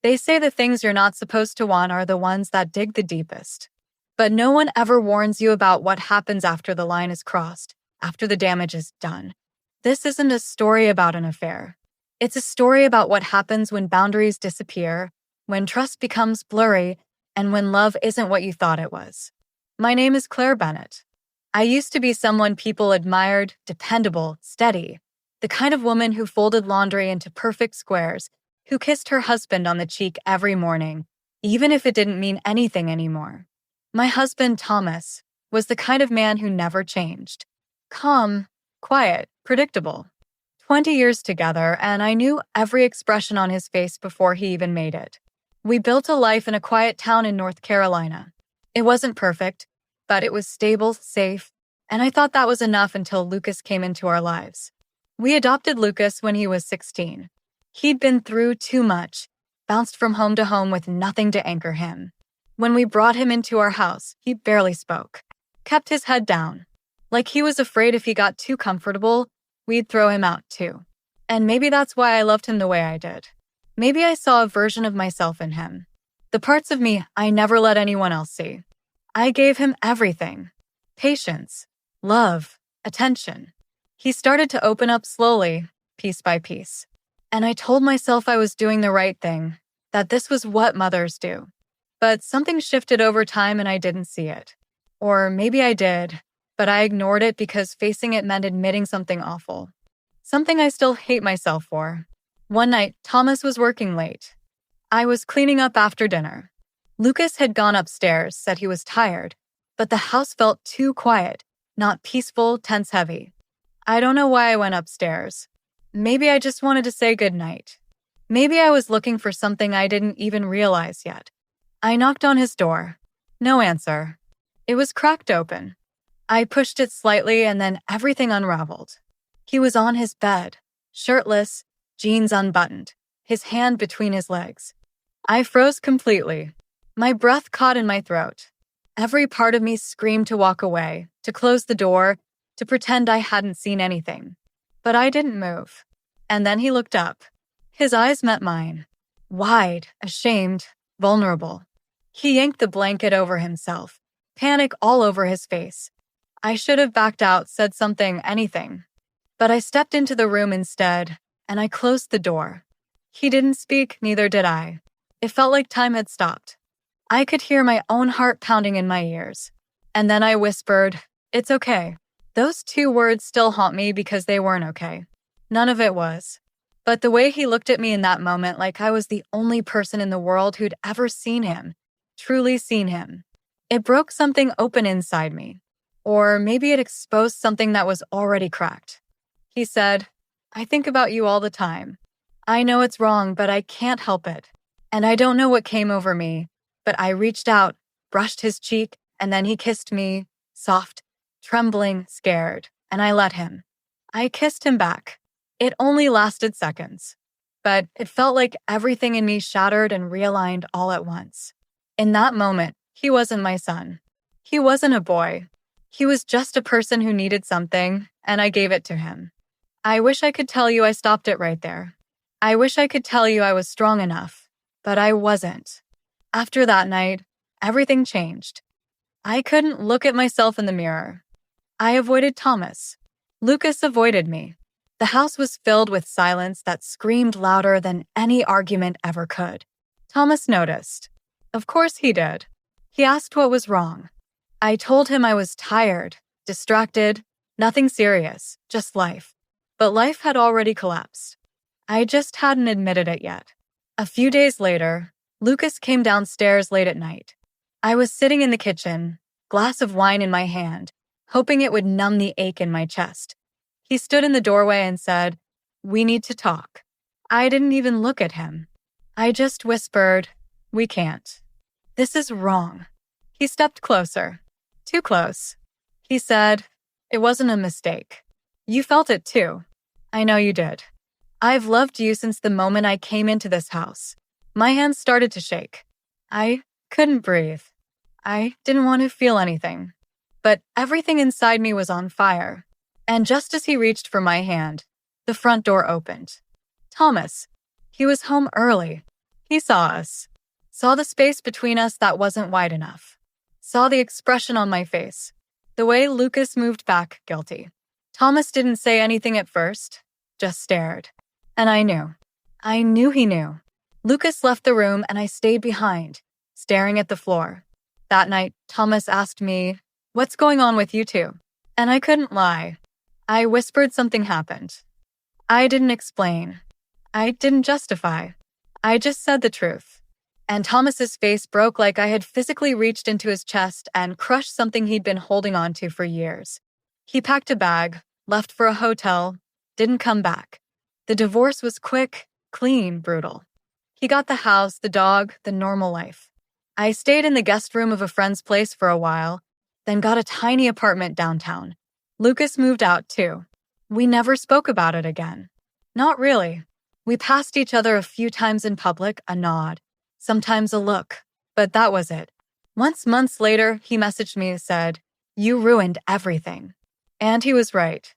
They say the things you're not supposed to want are the ones that dig the deepest. But no one ever warns you about what happens after the line is crossed, after the damage is done. This isn't a story about an affair. It's a story about what happens when boundaries disappear, when trust becomes blurry, and when love isn't what you thought it was. My name is Claire Bennett. I used to be someone people admired, dependable, steady, the kind of woman who folded laundry into perfect squares, who kissed her husband on the cheek every morning, even if it didn't mean anything anymore. My husband, Thomas, was the kind of man who never changed. Calm, quiet, predictable. 20 years together, and I knew every expression on his face before he even made it. We built a life in a quiet town in North Carolina. It wasn't perfect, but it was stable, safe, and I thought that was enough until Lucas came into our lives. We adopted Lucas when he was 16. He'd been through too much, bounced from home to home with nothing to anchor him. When we brought him into our house, he barely spoke, kept his head down. Like he was afraid if he got too comfortable, we'd throw him out too. And maybe that's why I loved him the way I did. Maybe I saw a version of myself in him. The parts of me I never let anyone else see. I gave him everything. Patience, love, attention. He started to open up slowly, piece by piece. And I told myself I was doing the right thing, that this was what mothers do. But something shifted over time and I didn't see it. Or maybe I did, but I ignored it because facing it meant admitting something awful. Something I still hate myself for. One night, Thomas was working late. I was cleaning up after dinner. Lucas had gone upstairs, said he was tired, but the house felt too quiet, not peaceful, tense heavy. I don't know why I went upstairs. Maybe I just wanted to say goodnight. Maybe I was looking for something I didn't even realize yet. I knocked on his door. No answer. It was cracked open. I pushed it slightly and then everything unraveled. He was on his bed, shirtless, jeans unbuttoned, his hand between his legs. I froze completely. My breath caught in my throat. Every part of me screamed to walk away, to close the door, to pretend I hadn't seen anything. But I didn't move. And then he looked up. His eyes met mine. Wide, ashamed, vulnerable. He yanked the blanket over himself, panic all over his face. I should have backed out, said something, anything. But I stepped into the room instead, and I closed the door. He didn't speak, neither did I. It felt like time had stopped. I could hear my own heart pounding in my ears. And then I whispered, "It's okay." Those 2 words still haunt me because they weren't okay. None of it was. But the way he looked at me in that moment, like I was the only person in the world who'd ever seen him, truly seen him. It broke something open inside me. Or maybe it exposed something that was already cracked. He said, "I think about you all the time. I know it's wrong, but I can't help it." And I don't know what came over me, but I reached out, brushed his cheek, and then he kissed me, soft, trembling, scared, and I let him. I kissed him back. It only lasted seconds, but it felt like everything in me shattered and realigned all at once. In that moment, he wasn't my son. He wasn't a boy. He was just a person who needed something, and I gave it to him. I wish I could tell you I stopped it right there. I wish I could tell you I was strong enough, but I wasn't. After that night, everything changed. I couldn't look at myself in the mirror. I avoided Thomas. Lucas avoided me. The house was filled with silence that screamed louder than any argument ever could. Thomas noticed. Of course he did. He asked what was wrong. I told him I was tired, distracted, nothing serious, just life. But life had already collapsed. I just hadn't admitted it yet. A few days later, Lucas came downstairs late at night. I was sitting in the kitchen, glass of wine in my hand, hoping it would numb the ache in my chest. He stood in the doorway and said, "We need to talk." I didn't even look at him. I just whispered, "We can't. This is wrong." He stepped closer. Too close. He said, "It wasn't a mistake. You felt it too. I know you did. I've loved you since the moment I came into this house." My hands started to shake. I couldn't breathe. I didn't want to feel anything. But everything inside me was on fire. And just as he reached for my hand, the front door opened. Thomas. He was home early. He saw us, saw the space between us that wasn't wide enough, saw the expression on my face, the way Lucas moved back, guilty. Thomas didn't say anything at first, just stared. And I knew he knew. Lucas left the room and I stayed behind, staring at the floor. That night, Thomas asked me, "What's going on with you two?" And I couldn't lie. I whispered something happened. I didn't explain. I didn't justify. I just said the truth. And Thomas's face broke like I had physically reached into his chest and crushed something he'd been holding on to for years. He packed a bag, left for a hotel, didn't come back. The divorce was quick, clean, brutal. He got the house, the dog, the normal life. I stayed in the guest room of a friend's place for a while, then got a tiny apartment downtown. Lucas moved out too. We never spoke about it again. Not really. We passed each other a few times in public, a nod, sometimes a look, but that was it. Once months later, he messaged me and said, "You ruined everything." And he was right.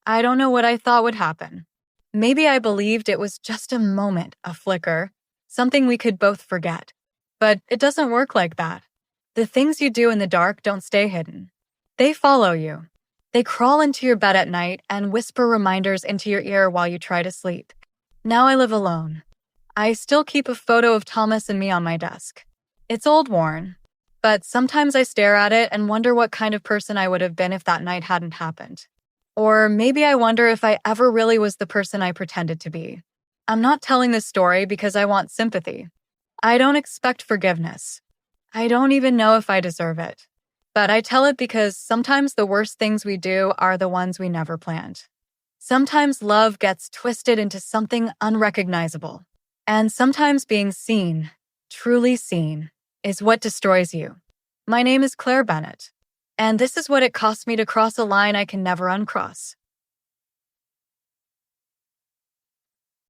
I don't know what I thought would happen. Maybe I believed it was just a moment, a flicker, something we could both forget. But it doesn't work like that. The things you do in the dark don't stay hidden. They follow you. They crawl into your bed at night and whisper reminders into your ear while you try to sleep. Now I live alone. I still keep a photo of Thomas and me on my desk. It's old worn, but sometimes I stare at it and wonder what kind of person I would have been if that night hadn't happened. Or maybe I wonder if I ever really was the person I pretended to be. I'm not telling this story because I want sympathy. I don't expect forgiveness. I don't even know if I deserve it. But I tell it because sometimes the worst things we do are the ones we never planned. Sometimes love gets twisted into something unrecognizable. And sometimes being seen, truly seen, is what destroys you. My name is Claire Bennett. And this is what it cost me to cross a line I can never uncross.